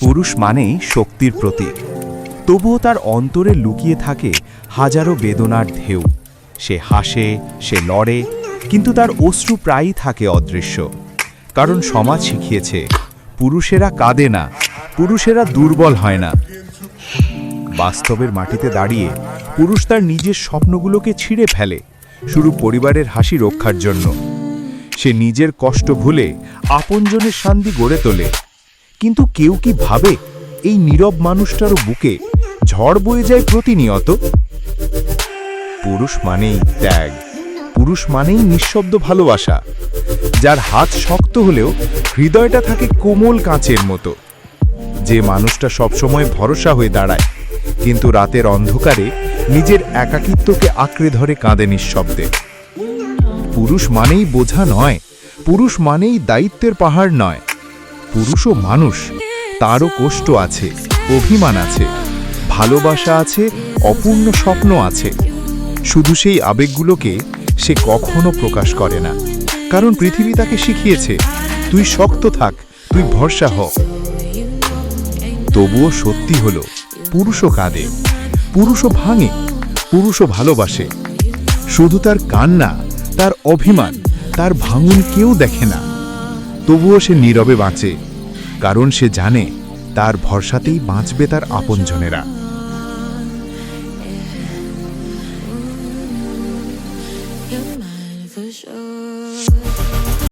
পুরুষ মানেই শক্তির প্রতীক, তবুও তার অন্তরে লুকিয়ে থাকে হাজারো বেদনার ঢেউ। সে হাসে, সে লড়ে, কিন্তু তার অশ্রু প্রায়ই থাকে অদৃশ্য। কারণ সমাজ শিখিয়েছে পুরুষেরা কাঁদে না, পুরুষেরা দুর্বল হয় না। বাস্তবের মাটিতে দাঁড়িয়ে পুরুষ তার নিজের স্বপ্নগুলোকে ছিঁড়ে ফেলে, শুধু পরিবারের হাসি রক্ষার জন্য। সে নিজের কষ্ট ভুলে আপনজনের শান্তি গড়ে তোলে। কিন্তু কেউ কি ভাবে এই নীরব মানুষটারও বুকে ঝড় বয়ে যায় প্রতিনিয়ত? পুরুষ মানেই ত্যাগ, পুরুষ মানেই নিঃশব্দ ভালোবাসা, যার হাত শক্ত হলেও হৃদয়টা থাকে কোমল কাঁচের মতো। যে মানুষটা সবসময় ভরসা হয়ে দাঁড়ায়, কিন্তু রাতের অন্ধকারে নিজের একাকিত্বকে আঁকড়ে ধরে কাঁদে নিঃশব্দে। পুরুষ মানেই বোঝা নয়, পুরুষ মানেই দায়িত্বের পাহাড় নয়। পুরুষও মানুষ, তারও কষ্ট আছে, অভিমান আছে, ভালোবাসা আছে, অপূর্ণ স্বপ্ন আছে। শুধু সেই আবেগগুলোকে সে কখনো প্রকাশ করে না, কারণ পৃথিবী তাকে শিখিয়েছে তুই শক্ত থাক, তুই ভরসা হ। তবুও সত্যি হলো পুরুষও কাঁদে, পুরুষও ভাঙে, পুরুষও ভালোবাসে। শুধু তার কান্না, তার অভিমান, তার ভাঙন কেউ দেখে না। তবুও সে নীরবে বাঁচে, কারণ সে জানে তার ভরসাতেই বাঁচবে তার আপনজনেরা।